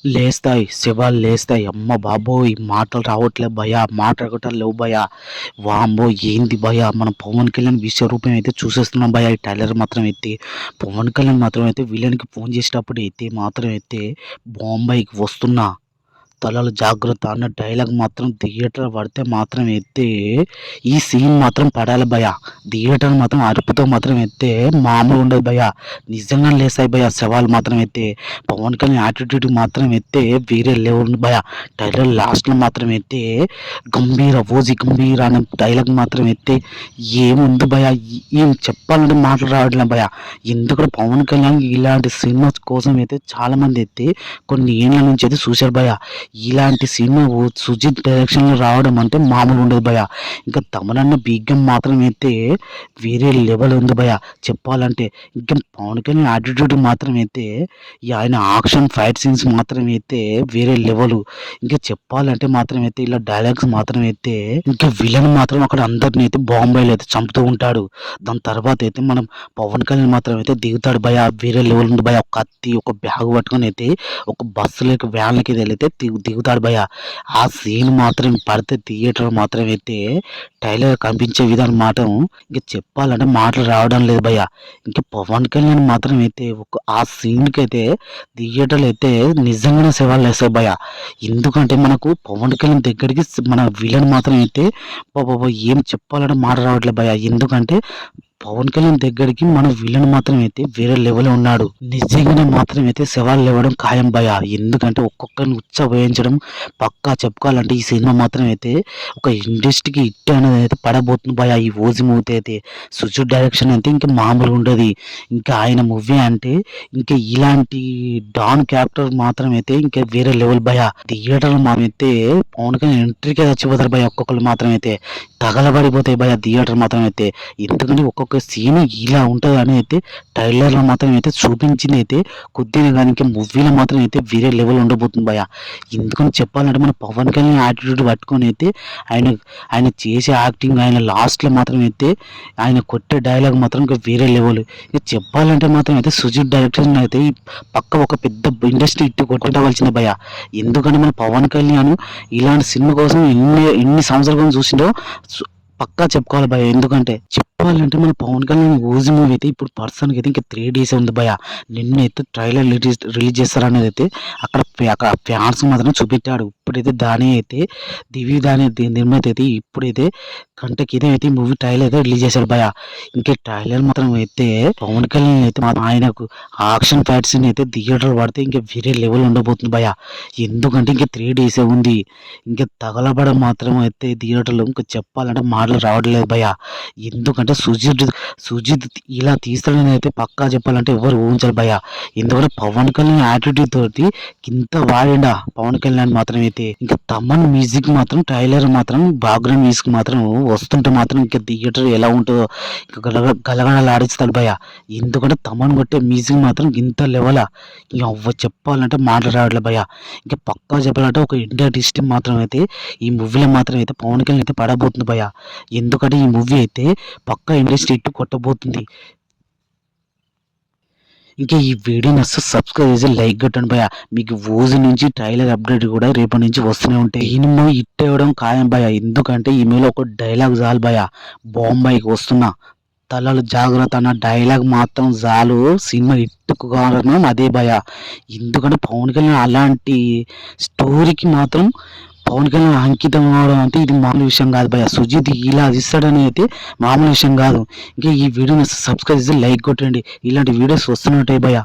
లేస్తాయి, శవాలు లేస్తాయి. అమ్మ బాబోయ్! మాటలు రావట్లేదు భయ్యా, మాట్లాడటం లేవు భయ్యా. వామ్మో! ఏంది భయ్యా, మనం పవన్ కళ్యాణ్ విశ్వరూపం అయితే చూసేస్తున్నాం భయ్యా. ఈ ట్రైలర్ మాత్రం అయితే పవన్ కళ్యాణ్ మాత్రం అయితే విలన్కి ఫోన్ చేసేటప్పుడు అయితే మాత్రం అయితే బాంబాయికి వస్తున్నా, తలలు జాగ్రత్త అన్న డైలాగ్ మాత్రం థియేటర్ పడితే మాత్రం అయితే ఈ సీన్ మాత్రం పడాలి భయ. థియేటర్ మాత్రం అరుపుతో మాత్రం అయితే మామూలు ఉండదు భయ. నిజంగా లేస్తాయి భయ శవాలు మాత్రం అయితే. పవన్ కళ్యాణ్ యాటిట్యూడ్ మాత్రం అయితే వేరే లెవెల్ ఉంది భయ. ట్రైలర్ లాస్ట్లో మాత్రం అయితే గంభీర ఓజీ గంభీర అనే డైలాగ్ మాత్రం అయితే ఏముంది భయ, ఏం చెప్పాలంటే మాటలు రావట్లే భయ. ఎందుకంటే పవన్ కళ్యాణ్ ఇలాంటి సినిమా కోసం అయితే చాలామంది అయితే కొన్ని ఏళ్ళ నుంచి అయితే చూశారు భయ. ఇలాంటి సినిమా సుజిత్ డైరెక్షన్లో రావడం అంటే మామూలు ఉండదు భయ. ఇంకా తమనన్న బీగం మాత్రం అయితే వేరే లెవెల్ ఉంది భయ చెప్పాలంటే. ఇంకా పవన్ కళ్యాణ్ యాటిట్యూడ్ మాత్రం అయితే ఆయన యాక్షన్ ఫైట్ సీన్స్ మాత్రం అయితే వేరే లెవెల్. ఇంకా చెప్పాలంటే మాత్రం అయితే ఇలా డైలాగ్స్ మాత్రం అయితే ఇంకా విలన్ మాత్రం అక్కడ అందరిని అయితే బాంబేలో అయితే చంపుతూ ఉంటాడు. దాని తర్వాత అయితే మనం పవన్ కళ్యాణ్ మాత్రం అయితే దిగుతాడు భయ. వేరే లెవెల్ ఉంది భయ. ఒక కత్తి ఒక బ్యాగ్ పట్టుకొని అయితే ఒక బస్సులకి వ్యాన్లకి వెళితే దిగుతాడు భయ. ఆ సీన్ మాత్రం పడితే థియేటర్ మాత్రం అయితే ట్రైలర్ కనిపించే విధానం మాత్రం ఇంకా చెప్పాలంటే మాటలు రావడం లేదు భయ. ఇంకా పవన్ కళ్యాణ్ మాత్రం అయితే ఆ సీన్కి అయితే థియేటర్లు అయితే నిజంగానే సవాళ్ళు వేస్తాయి భయ. ఎందుకంటే మనకు పవన్ కళ్యాణ్ దగ్గరికి మన విలన్ మాత్రం అయితే ఏం చెప్పాలంటే మాట రావట్లేదు భయ. ఎందుకంటే పవన్ కళ్యాణ్ దగ్గరికి మన విలన్ మాత్రం అయితే వేరే లెవెల్ ఉన్నాడు. నిజంగానే మాత్రం అయితే సవాళ్ళు ఇవ్వడం ఖాయం భయ. ఎందుకంటే ఒక్కొక్కరిని ఉత్సహించడం పక్కా చెప్పుకోవాలంటే ఈ సినిమా మాత్రం అయితే ఒక ఇండస్ట్రీకి హిట్ అనేది అయితే పడబోతుంది భయ. ఈ ఓజీ మూవీ అయితే సుజు డైరెక్షన్ అయితే ఇంకా మామూలుగా ఉండదు. ఇంకా ఆయన మూవీ అంటే ఇంకా ఇలాంటి డాన్ క్యారెక్టర్ మాత్రం అయితే ఇంకా వేరే లెవెల్ భయ. థియేటర్ మాత్రం అయితే పవన్ కళ్యాణ్ ఎంట్రీకే చచ్చిపోతారు భయ. ఒక్కొక్కరు మాత్రం అయితే తగలబడిపోతాయి భయ థియేటర్ మాత్రం అయితే. ఎందుకంటే ఒక్కొక్క సీన్ ఇలా ఉంటుంది అని అయితే ట్రైలర్లో మాత్రం అయితే చూపించింది అయితే కొద్దిగా కానీ ఇంకా మూవీలో మాత్రం అయితే వేరే లెవెల్ ఉండబోతుంది భయ. ఎందుకని చెప్పాలంటే మన పవన్ కళ్యాణ్ యాటిట్యూడ్ పట్టుకొని అయితే ఆయన చేసే యాక్టింగ్, ఆయన లాస్ట్లో మాత్రం అయితే ఆయన కొట్టే డైలాగ్ మాత్రం ఇంకా వేరే లెవెల్. ఇక చెప్పాలంటే మాత్రం అయితే సుజిత్ డైరెక్షన్ అయితే పక్క ఒక పెద్ద ఇండస్ట్రీ ఇట్టు కొట్టవలసిన భయ. ఎందుకంటే మన పవన్ కళ్యాణ్ ఇలాంటి సినిమా కోసం ఎన్ని సంవత్సరాల కోసం చూసిండో పక్కా చెప్పుకోవాలి భయ. ఎందుకంటే చెప్పాలంటే మన పవన్ కళ్యాణ్ ఓజీ మూవీ అయితే ఇప్పుడు పర్సన్కి అయితే ఇంకా 3 days ఉంది భయ. నిన్నైతే ట్రైలర్ రిలీజ్ చేస్తారనేది అయితే అక్కడ ఫ్యాన్స్ మాత్రం చూపెట్టాడు. ఇప్పుడైతే దాని అయితే దివి దాని నిర్మాత అయితే ఇప్పుడైతే గంటకి ఇదైతే మూవీ ట్రైలర్ అయితే రిలీజ్ చేశాడు భయ. ఇంకా ట్రైలర్ మాత్రం అయితే పవన్ కళ్యాణ్ అయితే ఆయనకు యాక్షన్ ఫైట్ సీన్ అయితే థియేటర్ పడితే ఇంకా వేరే లెవెల్ ఉండబోతుంది భయ. ఎందుకంటే ఇంకా 3 days ఉంది. ఇంకా తగలబడం మాత్రం అయితే థియేటర్లో ఇంకా చెప్పాలంటే మాటలు రావట్లేదు భయ. ఎందుకంటే సుజిత్ ఇలా తీస్తాడని అయితే పక్కా చెప్పాలంటే ఎవరు ఊహించాలి భయ. ఎందుకంటే పవన్ కళ్యాణ్ యాటిట్యూడ్ తోటి ఇంత వాడిండా పవన్ కళ్యాణ్ మాత్రం అయితే. ఇంకా తమన్ మ్యూజిక్ మాత్రం ట్రైలర్ మాత్రం బ్యాక్గ్రౌండ్ మ్యూజిక్ మాత్రం వస్తుంటే మాత్రం ఇంకా థియేటర్ ఎలా ఉంటుందో ఇంకా గలగలలాడిస్తాడు భయ. ఎందుకంటే తమన్ కొట్టే మ్యూజిక్ మాత్రం ఇంత లెవెలా ఇంకా చెప్పాలంటే మాటలు రావట్లేదు భయ. ఇంకా పక్కా చెప్పాలంటే ఒక ఇండియా డిస్ట్రిక్ట్ మాత్రం అయితే ఈ మూవీలో మాత్రం అయితే పవన్ కళ్యాణ్ అయితే పడబోతుంది భయ. ఎందుకంటే ఈ మూవీ అయితే పక్కా ఇండస్ట్రీ ఇట్టు కొట్టబోతుంది. ఇంకా ఈ వీడియో నచ్చితే సబ్స్క్రైబ్ చేసి లైక్ కొట్టండి భయ. మీకు ఓజీ నుంచి ట్రైలర్ అప్డేట్ కూడా రేపటి నుంచి వస్తూనే ఉంటాయి. సినిమా హిట్ అవ్వడం ఖాయం భయ. ఎందుకంటే ఈమెలో ఒక డైలాగ్ చాలు భయ. బాంబాయికి వస్తున్నా, తలలు జాగ్రత్త అన్న డైలాగ్ మాత్రం చాలు సినిమా హిట్కు కారణం అదే భయ. ఎందుకంటే పవన్ కళ్యాణ్ అలాంటి స్టోరీకి మాత్రం పవన్ కళ్యాణ్ అంకితం అవడం అంటే ఇది మామూలు విషయం కాదు భయ. సుజిత్ ఇలా ఇస్తాడని అయితే మామూలు విషయం కాదు. ఇంకా ఈ వీడియోని సబ్స్క్రైబ్ చేసి లైక్ కొట్టండి. ఇలాంటి వీడియోస్ వస్తున్నట్టే భయ.